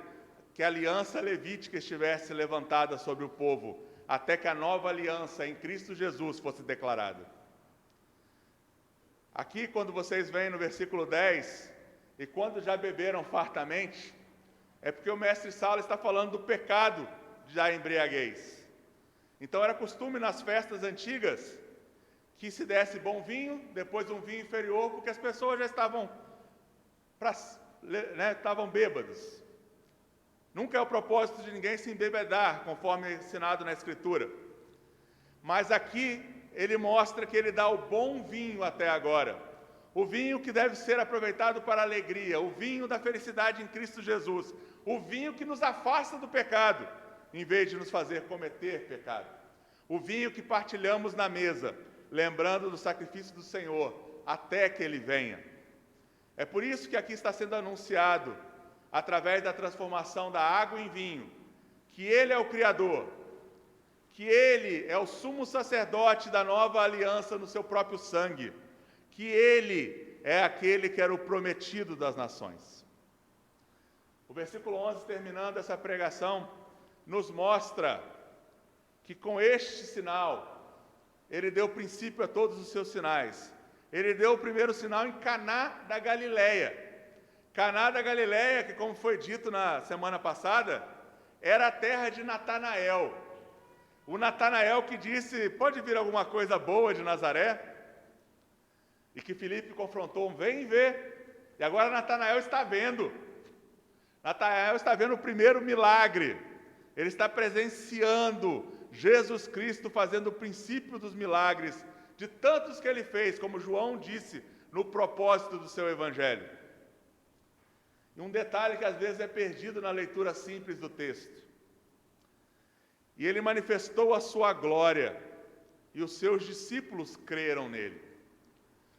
que a aliança levítica estivesse levantada sobre o povo, até que a nova aliança em Cristo Jesus fosse declarada. Aqui, quando vocês veem no versículo 10, e quando já beberam fartamente, é porque o mestre Sala está falando do pecado da embriaguez. Então era costume nas festas antigas que se desse bom vinho, depois um vinho inferior, porque as pessoas já estavam bêbadas. Nunca é o propósito de ninguém se embebedar, conforme ensinado na Escritura. Mas aqui ele mostra que ele dá o bom vinho até agora. O vinho que deve ser aproveitado para a alegria, o vinho da felicidade em Cristo Jesus. O vinho que nos afasta do pecado, em vez de nos fazer cometer pecado. O vinho que partilhamos na mesa, lembrando do sacrifício do Senhor, até que Ele venha. É por isso que aqui está sendo anunciado, através da transformação da água em vinho, que Ele é o Criador, que Ele é o sumo sacerdote da nova aliança no seu próprio sangue, que Ele é aquele que era o prometido das nações. O versículo 11, terminando essa pregação, nos mostra que com este sinal, Ele deu princípio a todos os seus sinais. Ele deu o primeiro sinal em Caná da Galileia. Caná da Galileia, que como foi dito na semana passada, era a terra de Natanael. O Natanael que disse, pode vir alguma coisa boa de Nazaré? E que Filipe confrontou, vem ver. E agora Natanael está vendo. Natanael está vendo o primeiro milagre. Ele está presenciando Jesus Cristo fazendo o princípio dos milagres, de tantos que ele fez, como João disse, no propósito do seu evangelho. E um detalhe que às vezes é perdido na leitura simples do texto. E ele manifestou a sua glória, e os seus discípulos creram nele.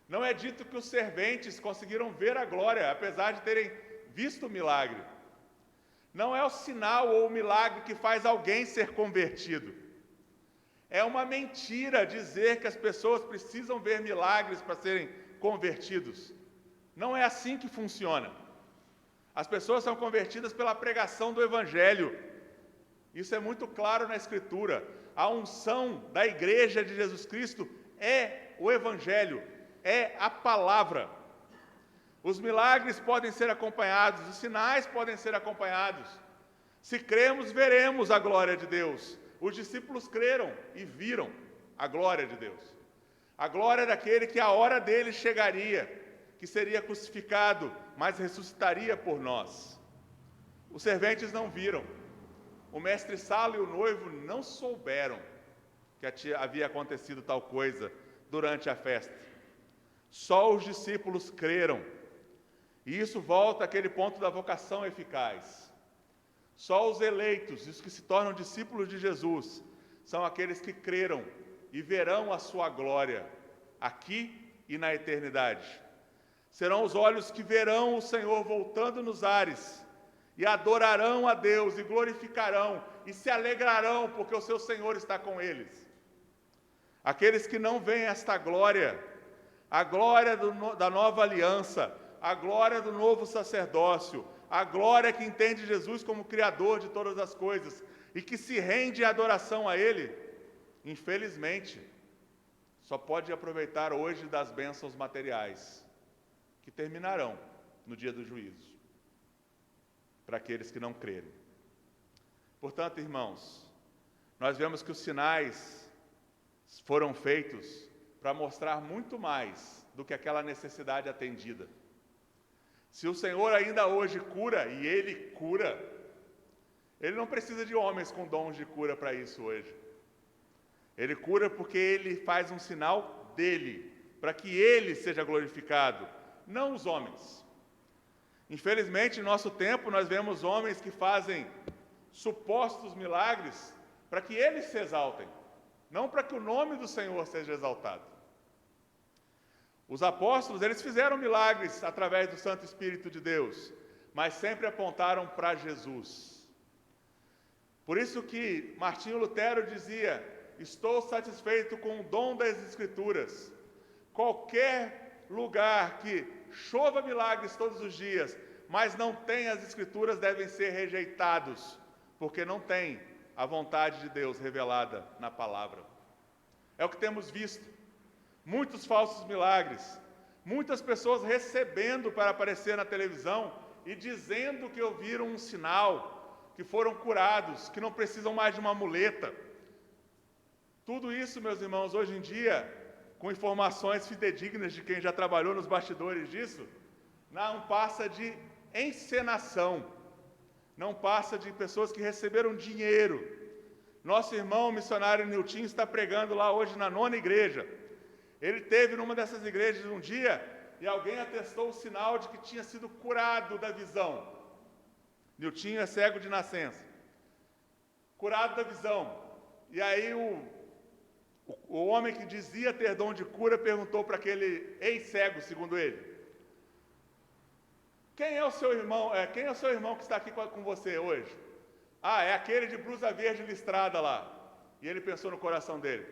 Não é dito que os serventes conseguiram ver a glória, apesar de terem visto o milagre. Não é o sinal ou o milagre que faz alguém ser convertido. É uma mentira dizer que as pessoas precisam ver milagres para serem convertidos. Não é assim que funciona. As pessoas são convertidas pela pregação do Evangelho. Isso é muito claro na Escritura. A unção da Igreja de Jesus Cristo é o Evangelho, é a palavra. Os milagres podem ser acompanhados, os sinais podem ser acompanhados. Se cremos, veremos a glória de Deus. Os discípulos creram e viram a glória de Deus. A glória daquele que a hora dele chegaria, que seria crucificado, mas ressuscitaria por nós. Os serventes não viram. O mestre Sala e o noivo não souberam que havia acontecido tal coisa durante a festa. Só os discípulos creram. E isso volta àquele ponto da vocação eficaz. Só os eleitos, os que se tornam discípulos de Jesus, são aqueles que creram e verão a sua glória, aqui e na eternidade. Serão os olhos que verão o Senhor voltando nos ares, e adorarão a Deus, e glorificarão, e se alegrarão, porque o seu Senhor está com eles. Aqueles que não veem esta glória, a glória da nova aliança, a glória do novo sacerdócio, a glória que entende Jesus como Criador de todas as coisas e que se rende à adoração a Ele, infelizmente, só pode aproveitar hoje das bênçãos materiais, que terminarão no dia do juízo, para aqueles que não crerem. Portanto, irmãos, nós vemos que os sinais foram feitos para mostrar muito mais do que aquela necessidade atendida. Se o Senhor ainda hoje cura, e Ele cura, Ele não precisa de homens com dons de cura para isso hoje. Ele cura porque Ele faz um sinal dEle, para que Ele seja glorificado, não os homens. Infelizmente, em nosso tempo, nós vemos homens que fazem supostos milagres para que eles se exaltem, não para que o nome do Senhor seja exaltado. Os apóstolos, eles fizeram milagres através do Santo Espírito de Deus, mas sempre apontaram para Jesus. Por isso que Martinho Lutero dizia: estou satisfeito com o dom das Escrituras. Qualquer lugar que chova milagres todos os dias, mas não tem as Escrituras, devem ser rejeitados, porque não tem a vontade de Deus revelada na palavra. É o que temos visto. Muitos falsos milagres, muitas pessoas recebendo para aparecer na televisão e dizendo que ouviram um sinal, que foram curados, que não precisam mais de uma muleta. Tudo isso, meus irmãos, hoje em dia, com informações fidedignas de quem já trabalhou nos bastidores disso, não passa de encenação, não passa de pessoas que receberam dinheiro. Nosso irmão missionário Nilton está pregando lá hoje na 9ª igreja. Ele teve numa dessas igrejas um dia e alguém atestou o sinal de que tinha sido curado da visão. Nilton é cego de nascença, curado da visão. E aí o homem que dizia ter dom de cura perguntou para aquele ex-cego, segundo ele: quem é o seu irmão que está aqui com você hoje? Ah, é aquele de blusa verde listrada lá. E ele pensou no coração dele: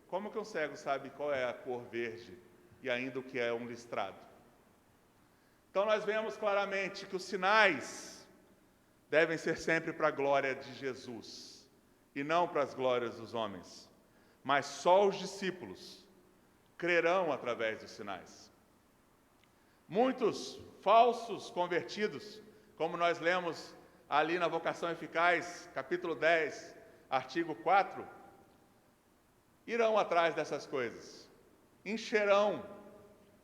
como que um cego sabe qual é a cor verde e ainda o que é um listrado? Então nós vemos claramente que os sinais devem ser sempre para a glória de Jesus e não para as glórias dos homens. Mas só os discípulos crerão através dos sinais. Muitos falsos convertidos, como nós lemos ali na Vocação Eficaz, capítulo 10, artigo 4, irão atrás dessas coisas, encherão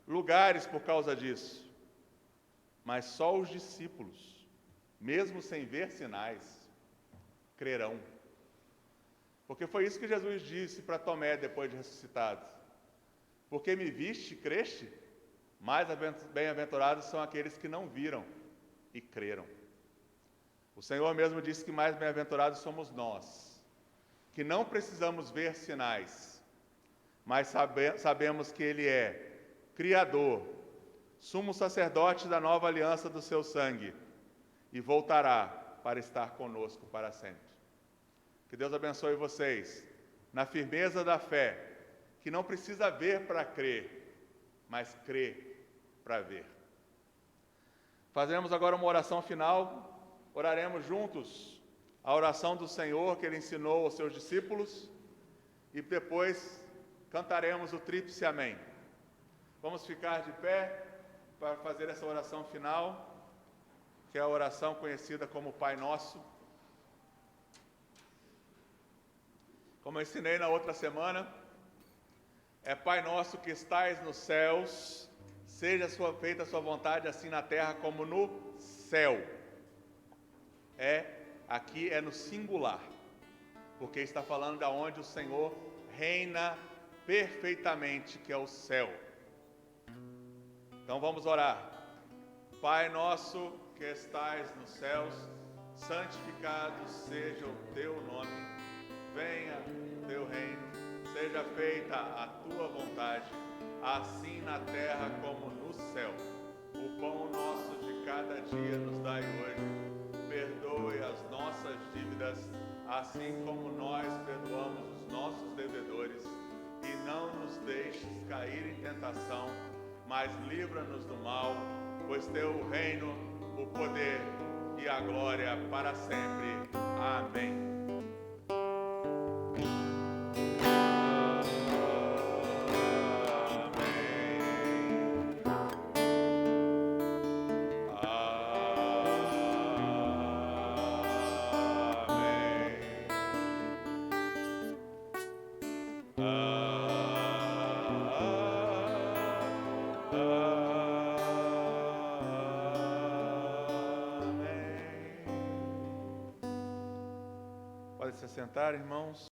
lugares por causa disso, mas só os discípulos, mesmo sem ver sinais, crerão. Porque foi isso que Jesus disse para Tomé depois de ressuscitado: porque me viste, creste? Mais bem-aventurados são aqueles que não viram e creram. O Senhor mesmo disse que mais bem-aventurados somos nós, que não precisamos ver sinais, mas sabemos que Ele é Criador, sumo sacerdote da nova aliança do seu sangue, e voltará para estar conosco para sempre. Que Deus abençoe vocês na firmeza da fé, que não precisa ver para crer, mas crer para ver. Fazemos agora uma oração final, oraremos juntos a oração do Senhor que Ele ensinou aos seus discípulos e depois cantaremos o tríplice amém. Vamos ficar de pé para fazer essa oração final, que é a oração conhecida como Pai Nosso. Como eu ensinei na outra semana, é Pai Nosso que estais nos céus, seja feita a sua vontade assim na terra como no céu. Aqui é no singular, porque está falando de onde o Senhor reina perfeitamente, que é o céu. Então vamos orar. Pai nosso que estais nos céus, santificado seja o teu nome. Venha o teu reino, seja feita a tua vontade, assim na terra como no céu. O pão nosso de cada dia nos dai hoje. Perdoe as nossas dívidas, assim como nós perdoamos os nossos devedores. E não nos deixes cair em tentação, mas livra-nos do mal, pois teu o reino, o poder e a glória para sempre. Amém. Pode se sentar, irmãos.